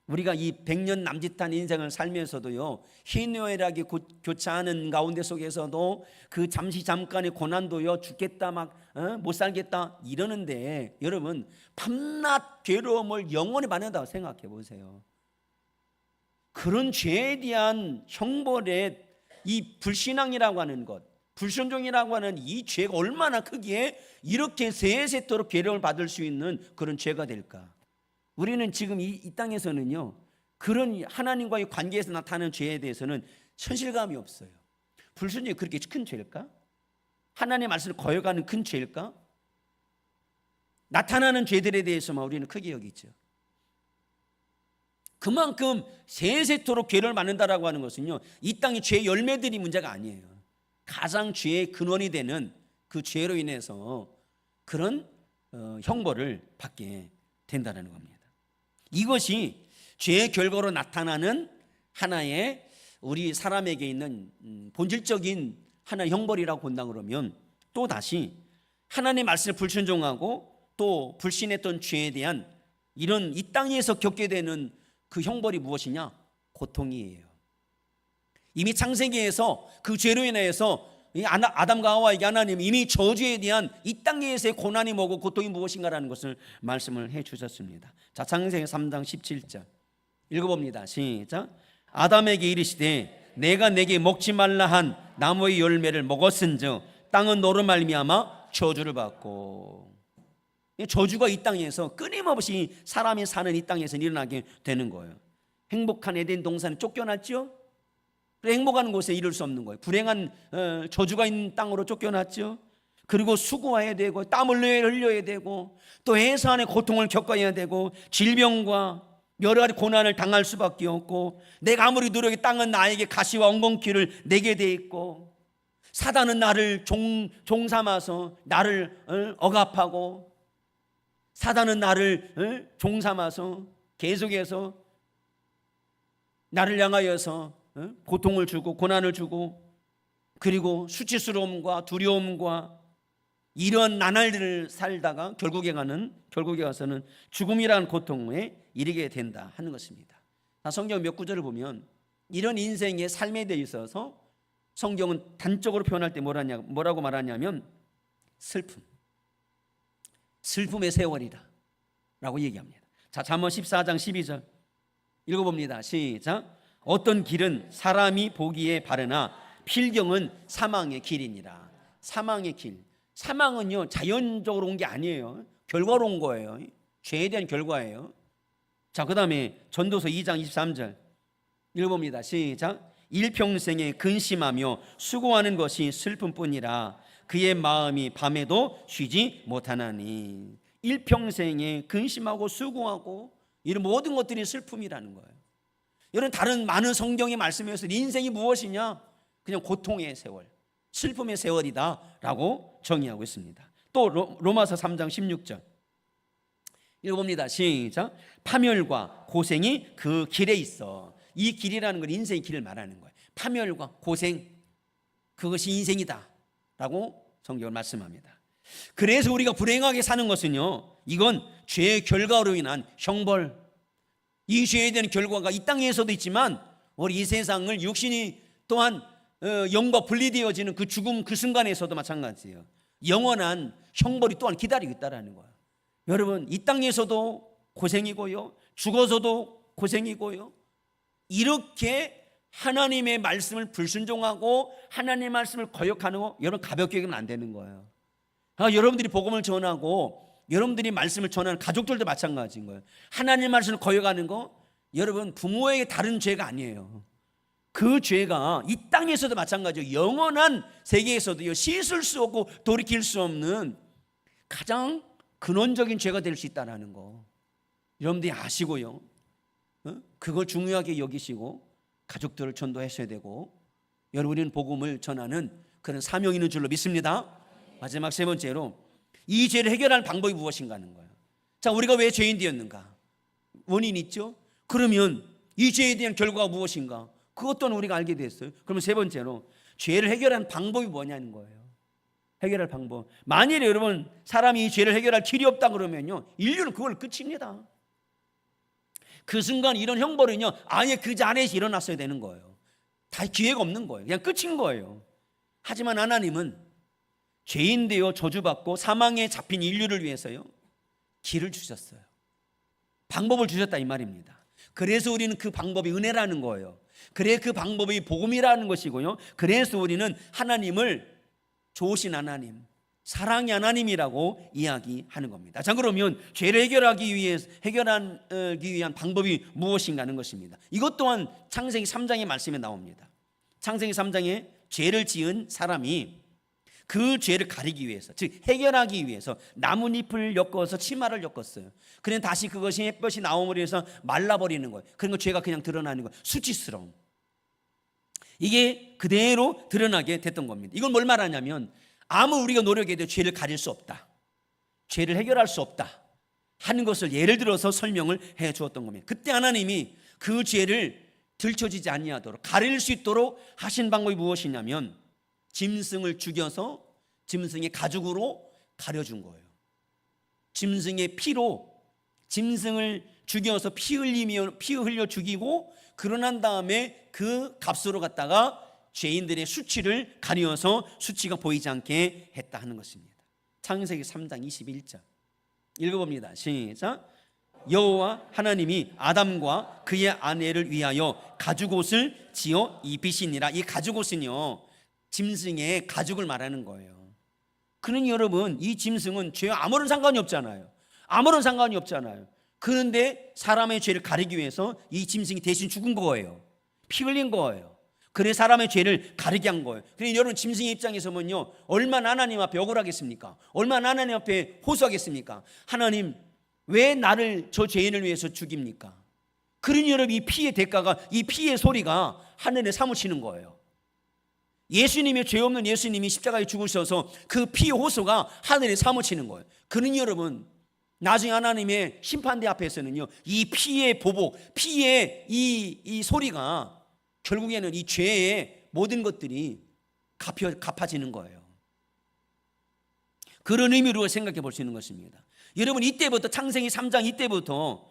우리가 이 100년 남짓한 인생을 살면서도요, 희노애락이 교차하는 가운데 속에서도 그 잠깐의 고난도요, 죽겠다 못 살겠다 이러는데, 여러분 밤낮 괴로움을 영원히 받는다고 생각해 보세요. 그런 죄에 대한 형벌에 이 불신앙이라고 하는 것, 불순종이라고 하는 이 죄가 얼마나 크기에 이렇게 세세토록 괴로움을 받을 수 있는 그런 죄가 될까? 우리는 지금 이 땅에서는요, 그런 하나님과의 관계에서 나타나는 죄에 대해서는 현실감이 없어요. 불순종이 그렇게 큰 죄일까? 하나님의 말씀을 거역하는 큰 죄일까? 나타나는 죄들에 대해서만 우리는 크게 여기죠. 그만큼 세세토록 괴로움을 받는다라고 하는 것은요, 이 땅의 죄 열매들이 문제가 아니에요. 가장 죄의 근원이 되는 그 죄로 인해서 그런 형벌을 받게 된다는 겁니다. 이것이 죄의 결과로 나타나는 하나의 우리 사람에게 있는 본질적인 하나의 형벌이라고 본다 그러면, 또 다시 하나님의 말씀을 불순종하고 또 불신했던 죄에 대한 이런 이 땅에서 겪게 되는 그 형벌이 무엇이냐? 고통이에요. 이미 창세기에서 그 죄로 인해서 아담과 하와에게 하나님 이미 저주에 대한 이 땅에서의 고난이 뭐고 고통이 무엇인가라는 것을 말씀을 해 주셨습니다. 자, 창세기 3장 17절 읽어봅니다. 시작. 아담에게 이르시되 내가 내게 먹지 말라 한 나무의 열매를 먹었은즉 땅은 너로 말미암아 저주를 받고. 저주가 이 땅에서 끊임없이 사람이 사는 이 땅에서 일어나게 되는 거예요. 행복한 에덴 동산에 쫓겨났죠. 행복한 곳에 이룰 수 없는 거예요. 불행한 저주가 있는 땅으로 쫓겨났죠. 그리고 수고해야 되고 땀을 흘려야 되고 또 해산의 고통을 겪어야 되고 질병과 여러 가지 고난을 당할 수밖에 없고, 내가 아무리 노력해 땅은 나에게 가시와 엉겅퀴를 내게 돼 있고, 사단은 나를 종 삼아서 나를 억압하고, 사단은 나를 종 삼아서 계속해서 나를 향하여서 고통을 주고 고난을 주고, 그리고 수치스러움과 두려움과 이런 나날들을 살다가 결국에 가서는 죽음이라는 고통에 이르게 된다 하는 것입니다. 성경 몇 구절을 보면 이런 인생의 삶에 대해 있어서 성경은 단적으로 표현할 때 뭐라고 말하냐면 슬픔의 세월이다 라고 얘기합니다. 자, 잠언 14장 12절 읽어봅니다. 시작. 어떤 길은 사람이 보기에 바르나 필경은 사망의 길이니라. 사망의 길. 사망은요 자연적으로 온 게 아니에요. 결과로 온 거예요. 죄에 대한 결과예요. 자, 그 다음에 전도서 2장 23절 읽어봅니다. 시작. 일평생에 근심하며 수고하는 것이 슬픔뿐이라 그의 마음이 밤에도 쉬지 못하나니. 일평생에 근심하고 수고하고 이런 모든 것들이 슬픔이라는 거예요. 이런 다른 많은 성경의 말씀에서 인생이 무엇이냐? 그냥 고통의 세월, 슬픔의 세월이다라고 정의하고 있습니다. 또 로마서 3장 16절 읽어봅니다. 시작. 파멸과 고생이 그 길에 있어. 이 길이라는 건 인생의 길을 말하는 거예요. 파멸과 고생, 그것이 인생이다 라고 성경을 말씀합니다. 그래서 우리가 불행하게 사는 것은요, 이건 죄의 결과로 인한 형벌, 이 죄에 대한 결과가 이 땅에서도 있지만 우리 이 세상을 육신이 또한 영과 분리되어지는 그 죽음 그 순간에서도 마찬가지예요. 영원한 형벌이 또한 기다리고 있다라는 거예요. 여러분, 이 땅에서도 고생이고요, 죽어서도 고생이고요, 이렇게 하나님의 말씀을 불순종하고 하나님의 말씀을 거역하는 거 여러분 가볍게 여기면 안 되는 거예요. 여러분들이 복음을 전하고 여러분들이 말씀을 전하는 가족들도 마찬가지인 거예요. 하나님의 말씀을 거역하는 거 여러분 부모에게 다른 죄가 아니에요. 그 죄가 이 땅에서도 마찬가지예요. 영원한 세계에서도요, 씻을 수 없고 돌이킬 수 없는 가장 근원적인 죄가 될 수 있다는 거 여러분들이 아시고요, 그걸 중요하게 여기시고 가족들을 전도하셔야 되고, 여러분 우리는 복음을 전하는 그런 사명이 있는 줄로 믿습니다. 마지막 세 번째로 이 죄를 해결할 방법이 무엇인가 하는 거예요. 자, 우리가 왜 죄인 되었는가? 원인이 있죠. 그러면 이 죄에 대한 결과가 무엇인가? 그것 또한 우리가 알게 됐어요. 그러면 세 번째로 죄를 해결하는 방법이 뭐냐는 거예요. 해결할 방법. 만일에 여러분 사람이 이 죄를 해결할 길이 없다 그러면요, 인류는 그걸 끝입니다. 그 순간 이런 형벌은요 아예 그 자리에서 일어났어야 되는 거예요. 다 기회가 없는 거예요. 그냥 끝인 거예요. 하지만 하나님은 죄인 되어 저주받고 사망에 잡힌 인류를 위해서요 길을 주셨어요. 방법을 주셨다 이 말입니다. 그래서 우리는 그 방법이 은혜라는 거예요. 그래 그 방법이 복음이라는 것이고요, 그래서 우리는 하나님을 좋으신 하나님, 사랑의 하나님이라고 이야기하는 겁니다. 자, 그러면 죄를 해결하기 위한 방법이 무엇인가 하는 것입니다. 이것 또한 창세기 3장의 말씀에 나옵니다. 창세기 3장에 죄를 지은 사람이 그 죄를 가리기 위해서, 즉 해결하기 위해서 나뭇잎을 엮어서 치마를 엮었어요. 그런데 다시 그것이 햇볕이 나옴으로 해서 말라버리는 거예요. 그런 거 죄가 그냥 드러나는 거예요. 수치스러움. 이게 그대로 드러나게 됐던 겁니다. 이건 뭘 말하냐면 아무 우리가 노력해도 죄를 가릴 수 없다, 죄를 해결할 수 없다 하는 것을 예를 들어서 설명을 해 주었던 겁니다. 그때 하나님이 그 죄를 들춰지지 아니하도록 가릴 수 있도록 하신 방법이 무엇이냐면 짐승을 죽여서 짐승의 가죽으로 가려준 거예요. 짐승의 피로 짐승을 죽여서 피 흘려 죽이고, 그러난 다음에 그 값으로 갖다가 죄인들의 수치를 가려서 수치가 보이지 않게 했다 하는 것입니다. 창세기 3장 21절 읽어봅니다. 시작. 여호와 하나님이 아담과 그의 아내를 위하여 가죽옷을 지어 입히시니라. 이 가죽옷은요 짐승의 가죽을 말하는 거예요. 그러니 여러분 이 짐승은 죄와 아무런 상관이 없잖아요. 아무런 상관이 없잖아요. 그런데 사람의 죄를 가리기 위해서 이 짐승이 대신 죽은 거예요. 피 흘린 거예요. 그래 사람의 죄를 가리게 한 거예요. 그러니 여러분 짐승의 입장에서 보면요 얼마나 하나님 앞에 억울하겠습니까? 얼마나 하나님 앞에 호소하겠습니까? 하나님 왜 나를 저 죄인을 위해서 죽입니까? 그러니 여러분 이 피의 대가가, 이 피의 소리가 하늘에 사무치는 거예요. 예수님의 죄 없는 예수님이 십자가에 죽으셔서 그 피의 호소가 하늘에 사무치는 거예요. 그러니 여러분 나중에 하나님의 심판대 앞에서는요 이 피의 보복, 피의 이 소리가 결국에는 이 죄의 모든 것들이 갚아지는 거예요. 그런 의미로 생각해 볼 수 있는 것입니다. 여러분 이때부터 창세기 3장 이때부터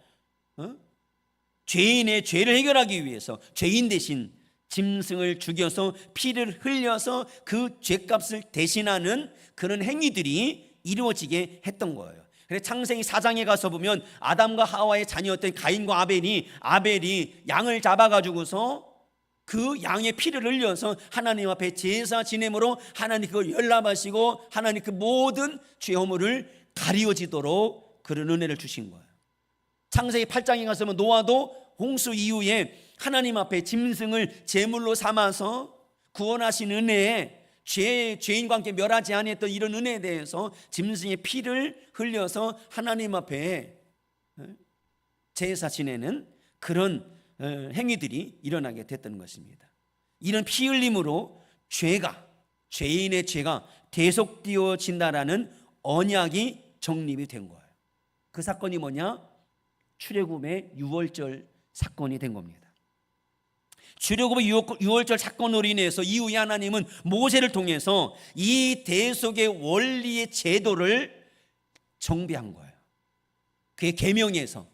죄인의 죄를 해결하기 위해서 죄인 대신 짐승을 죽여서 피를 흘려서 그 죄값을 대신하는 그런 행위들이 이루어지게 했던 거예요. 그래서 창세기 4장에 가서 보면 아담과 하와의 자녀였던 가인과 아벨이 양을 잡아가지고서 그 양의 피를 흘려서 하나님 앞에 제사 지냄으로 하나님 그걸 열납하시고 하나님 그 모든 죄 허물을 가리워지도록 그런 은혜를 주신 거예요. 창세기 8장에 가서 보면 노아도 홍수 이후에 하나님 앞에 짐승을 제물로 삼아서 구원하신 은혜에 죄인과 함께 멸하지 아니했던 이런 은혜에 대해서 짐승의 피를 흘려서 하나님 앞에 제사 지내는 그런 행위들이 일어나게 됐던 것입니다. 이런 피 흘림으로 죄인의 죄가 대속되어진다라는 언약이 정립이 된 거예요. 그 사건이 뭐냐? 출애굽의 유월절 사건이 된 겁니다. 출애굽의 유월절 사건으로 인해서 이후에 하나님은 모세를 통해서 이 대속의 원리의 제도를 정비한 거예요. 그의 계명에서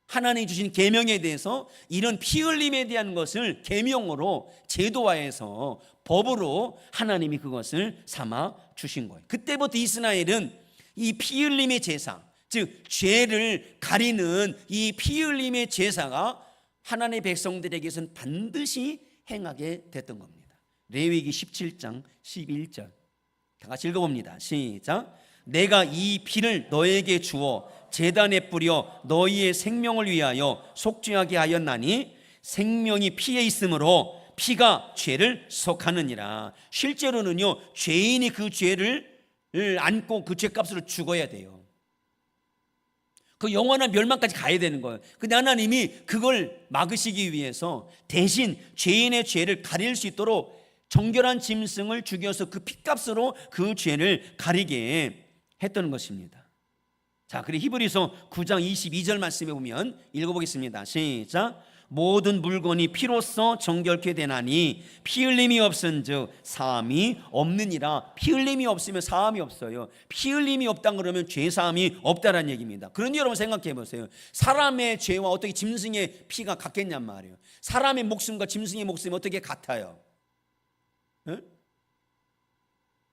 하나님이 주신 계명에 대해서 이런 피 흘림에 대한 것을 계명으로 제도화해서 법으로 하나님이 그것을 삼아 주신 거예요. 그때부터 이스라엘은 이 피 흘림의 제사, 즉 죄를 가리는 이 피 흘림의 제사가 하나님의 백성들에게서는 반드시 행하게 됐던 겁니다. 레위기 17장 11절 다 같이 읽어봅니다. 시작. 내가 이 피를 너에게 주어 제단에 뿌려 너희의 생명을 위하여 속죄하게 하였나니 생명이 피에 있으므로 피가 죄를 속하느니라. 실제로는요, 죄인이 그 죄를 안고 그 죄값으로 죽어야 돼요. 그 영원한 멸망까지 가야 되는 거예요. 근데 하나님이 그걸 막으시기 위해서 대신 죄인의 죄를 가릴 수 있도록 정결한 짐승을 죽여서 그 핏값으로 그 죄를 가리게 했던 것입니다. 자, 그리고 히브리서 9장 22절 말씀에 보면 읽어보겠습니다. 시작. 모든 물건이 피로써 정결케 되나니 피 흘림이 없은즉 사함이 없느니라. 피 흘림이 없으면 사함이 없어요. 피 흘림이 없다 그러면 죄 사함이 없다라는 얘기입니다. 그런데 여러분 생각해 보세요. 사람의 죄와 어떻게 짐승의 피가 같겠냔 말이에요. 사람의 목숨과 짐승의 목숨이 어떻게 같아요? 에?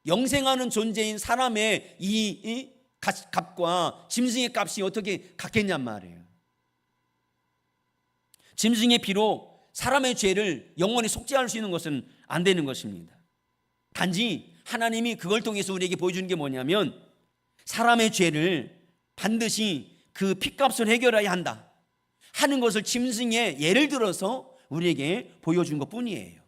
영생하는 존재인 사람의 이 값과 짐승의 값이 어떻게 같겠냔 말이에요. 짐승의 피로 사람의 죄를 영원히 속죄할 수 있는 것은 안 되는 것입니다. 단지 하나님이 그걸 통해서 우리에게 보여주는 게 뭐냐면 사람의 죄를 반드시 그 핏값을 해결해야 한다 하는 것을 짐승의 예를 들어서 우리에게 보여준 것뿐이에요.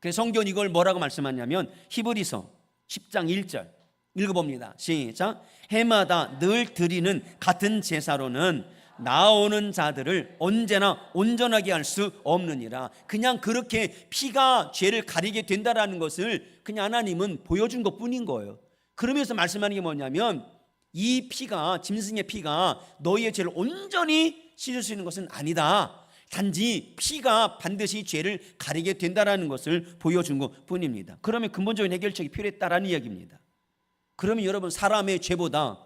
그래서 성경은 이걸 뭐라고 말씀하냐면 히브리서 10장 1절 읽어봅니다. 시작. 해마다 늘 드리는 같은 제사로는 나오는 자들을 언제나 온전하게 할 수 없느니라. 그냥 그렇게 피가 죄를 가리게 된다라는 것을 그냥 하나님은 보여준 것뿐인 거예요. 그러면서 말씀하는 게 뭐냐면 이 피가, 짐승의 피가 너희의 죄를 온전히 씻을 수 있는 것은 아니다. 단지 피가 반드시 죄를 가리게 된다라는 것을 보여준 것뿐입니다. 그러면 근본적인 해결책이 필요했다라는 이야기입니다. 그러면 여러분, 사람의 죄보다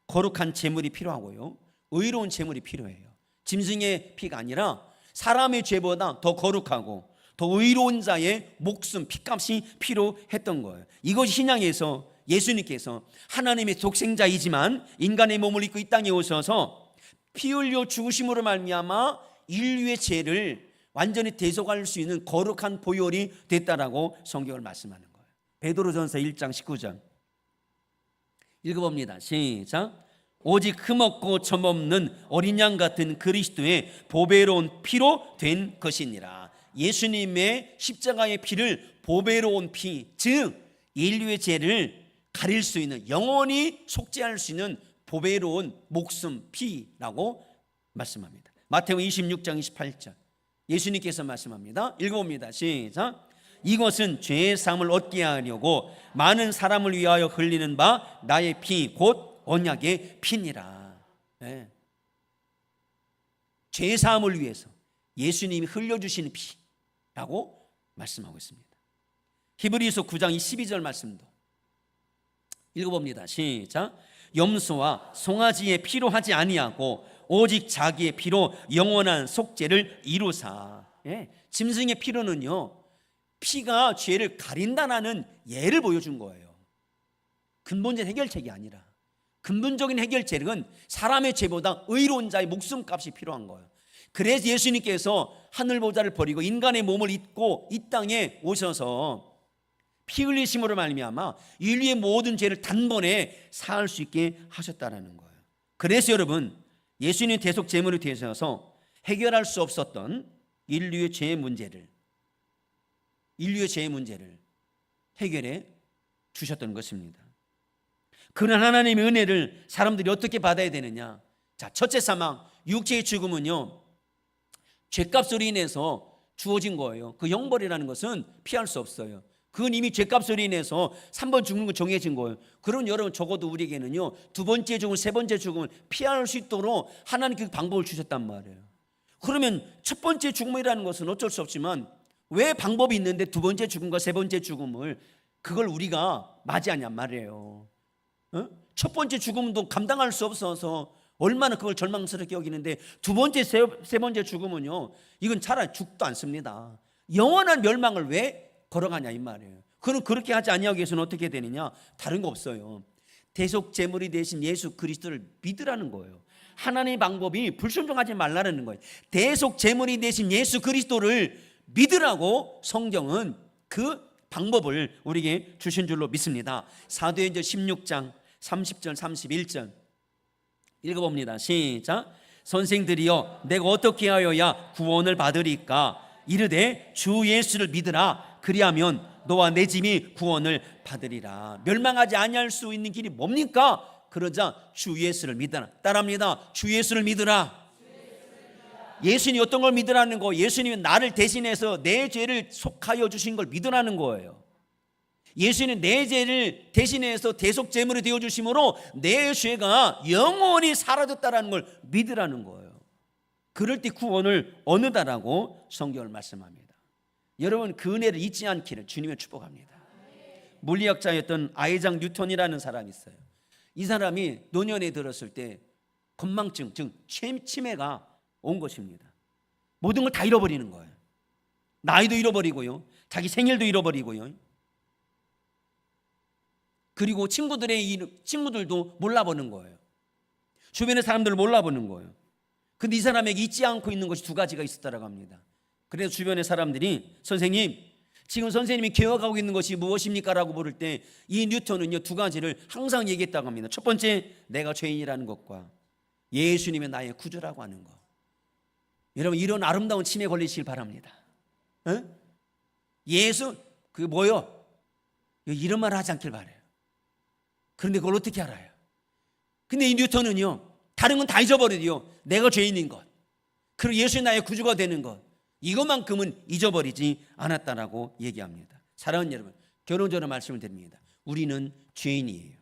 거룩한 제물이 필요하고요, 의로운 제물이 필요해요. 짐승의 피가 아니라 사람의 죄보다 더 거룩하고 더 의로운 자의 목숨, 피값이 필요했던 거예요. 이것이 신약에서 예수님께서 하나님의 독생자이지만 인간의 몸을 입고 이 땅에 오셔서 피 흘려 죽으심으로 말미암아 인류의 죄를 완전히 대속할 수 있는 거룩한 보혈이 됐다라고 성경을 말씀하는 거예요. 베드로전서 1장 19절 읽어봅니다. 시작. 오직 흠없고 점없는 어린 양 같은 그리스도의 보배로운 피로 된 것이니라. 예수님의 십자가의 피를 보배로운 피, 즉 인류의 죄를 가릴 수 있는, 영원히 속죄할 수 있는 보배로운 목숨 피라고 말씀합니다. 마태복음 26장 28절 예수님께서 말씀합니다. 읽어봅니다. 시작. 이것은 죄의 사함을 얻게 하려고 많은 사람을 위하여 흘리는 바 나의 피 곧 언약의 피니라. 네. 죄의 사함을 위해서 예수님이 흘려주시는 피라고 말씀하고 있습니다. 히브리서 9장 12절 말씀도 읽어봅니다. 시작. 염소와 송아지의 피로 하지 아니하고 오직 자기의 피로 영원한 속죄를 이루사. 예, 짐승의 피로는요, 피가 죄를 가린다는 예를 보여준 거예요. 근본적인 해결책이 아니라 근본적인 해결책은 사람의 죄보다 의로운 자의 목숨값이 필요한 거예요. 그래서 예수님께서 하늘보좌를 버리고 인간의 몸을 입고 이 땅에 오셔서 피 흘리심으로 말미암아 인류의 모든 죄를 단번에 사할 수 있게 하셨다는 거예요. 그래서 여러분, 예수님 대속 제물이 되셔서 해결할 수 없었던 인류의 죄의 문제를 해결해 주셨던 것입니다. 그런 하나님의 은혜를 사람들이 어떻게 받아야 되느냐? 자, 첫째 사망, 육체의 죽음은요, 죄값으로 인해서 주어진 거예요. 그 형벌이라는 것은 피할 수 없어요. 그건 이미 죄값으로 인해서 3번 죽는 건 정해진 거예요. 그럼 여러분, 적어도 우리에게는요, 두 번째 죽음, 세 번째 죽음을 피할 수 있도록 하나님께 그 방법을 주셨단 말이에요. 그러면 첫 번째 죽음이라는 것은 어쩔 수 없지만 왜 방법이 있는데 두 번째 죽음과 세 번째 죽음을 그걸 우리가 맞이하냔 말이에요. 첫 번째 죽음도 감당할 수 없어서 얼마나 그걸 절망스럽게 여기는데 두 번째, 세 번째 죽음은요, 이건 차라리 죽도 않습니다. 영원한 멸망을 왜 걸어가냐 이 말이에요. 그럼 그렇게 하지 아니하기 위해서는 어떻게 되느냐? 다른 거 없어요. 대속 제물이 되신 예수 그리스도를 믿으라는 거예요. 하나님의 방법이 불순종하지 말라는 거예요. 대속 제물이 되신 예수 그리스도를 믿으라고 성경은 그 방법을 우리에게 주신 줄로 믿습니다. 사도행전 16장 30절 31절 읽어봅니다. 시작. 선생들이여 내가 어떻게 하여야 구원을 받으리까? 이르되 주 예수를 믿으라. 그리하면 너와 내 집이 구원을 받으리라. 멸망하지 아니할 수 있는 길이 뭡니까? 그러자 주 예수를 믿으라. 따라합니다. 주 예수를 믿으라. 예수님이 어떤 걸 믿으라는 거? 예수님이 나를 대신해서 내 죄를 속하여 주신 걸 믿으라는 거예요. 예수님은 내 죄를 대신해서 대속 제물이 되어 주심으로 내 죄가 영원히 사라졌다라는 걸 믿으라는 거예요. 그럴 때 구원을 얻는다라고 성경을 말씀합니다. 여러분 그 은혜를 잊지 않기를 주님의 축복합니다. 물리학자였던 아이작 뉴턴이라는 사람이 있어요. 이 사람이 노년에 들었을 때 건망증, 즉 치매가 온 것입니다. 모든 걸 다 잃어버리는 거예요. 나이도 잃어버리고요, 자기 생일도 잃어버리고요, 그리고 친구들도 몰라보는 거예요. 주변의 사람들을 몰라보는 거예요. 근데 이 사람에게 잊지 않고 있는 것이 두 가지가 있었다고 합니다. 그래서 주변의 사람들이 선생님, 지금 선생님이 기억하고 있는 것이 무엇입니까? 라고 물을 때 이 뉴턴은요 두 가지를 항상 얘기했다고 합니다. 첫 번째, 내가 죄인이라는 것과 예수님의 나의 구주라고 하는 것. 여러분 이런 아름다운 치매 걸리시길 바랍니다. 예수 그게 뭐요? 이런 말 하지 않길 바라요. 그런데 그걸 어떻게 알아요? 근데 이 뉴턴은요 다른 건 다 잊어버려도요 내가 죄인인 것, 그리고 예수의 나의 구주가 되는 것, 이것만큼은 잊어버리지 않았다라고 얘기합니다. 사랑하는 여러분, 결론적으로 말씀을 드립니다. 우리는 죄인이에요.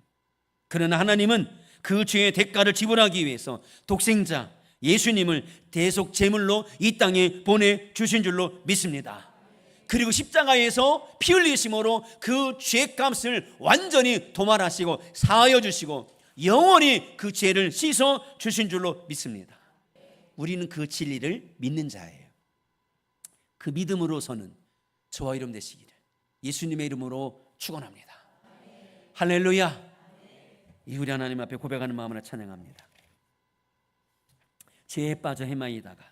그러나 하나님은 그 죄의 대가를 지불하기 위해서 독생자 예수님을 대속 제물로 이 땅에 보내주신 줄로 믿습니다. 그리고 십자가에서 피 흘리심으로 그 죄값을 완전히 도말하시고 사하여 주시고 영원히 그 죄를 씻어 주신 줄로 믿습니다. 우리는 그 진리를 믿는 자예요. 그 믿음으로서는 저와 여러분 되시기를 예수님의 이름으로 축원합니다. 할렐루야. 이 우리 하나님 앞에 고백하는 마음으로 찬양합니다. 죄에 빠져 헤매이다가